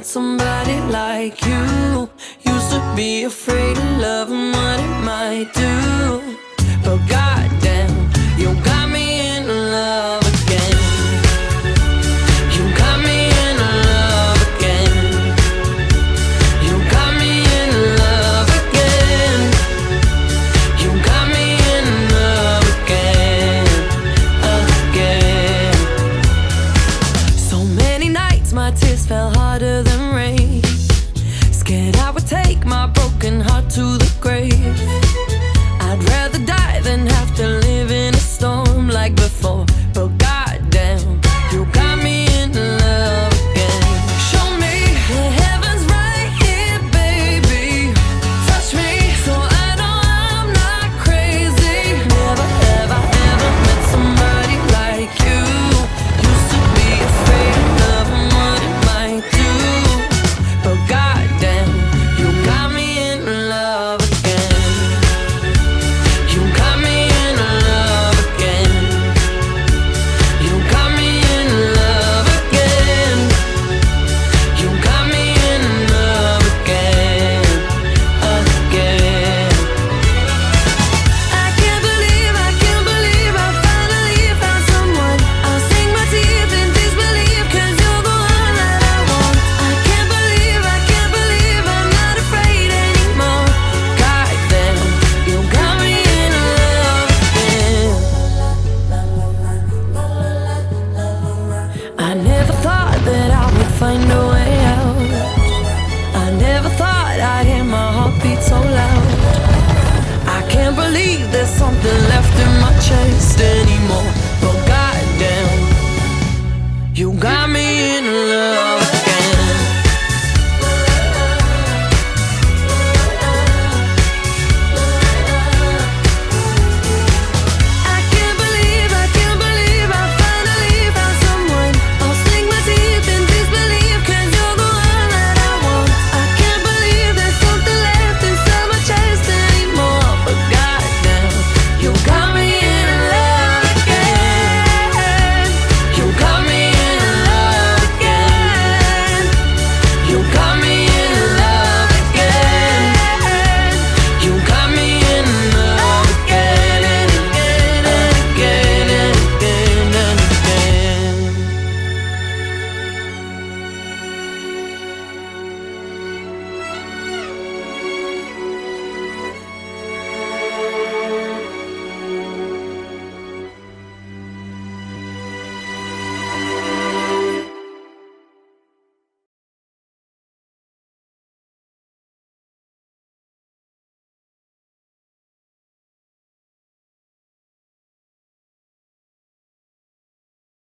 met somebody like you. Used to be afraid of love and what it might do, but goddamn, you got me in love again. You got me in love again. You got me in love again. You got me in love again, again. So many nights my tears fell harder than rain. Scared I would take my broken heart to the grave. I'd rather die than have to live in a storm like before, but goddamn, you got me in love again. Show me the heavens right here, baby. Touch me so I know I'm not crazy. Never ever ever met somebody like you. Used to be afraid of love and what it might do, but goddamn, you got me in love again. You got me in love again. You got me in love again. You got me in love again, again. I can't believe I finally found someone. I'll sink my teeth in disbelief, 'cause you're the one that I want. I can't believe I'm not afraid anymore. Goddamn, you got me in love again. I never thought that I would find a way out. I never thought I'd hear my heartbeat so loud. I can't believe there's something left in my chest anymore, but goddamn, you got me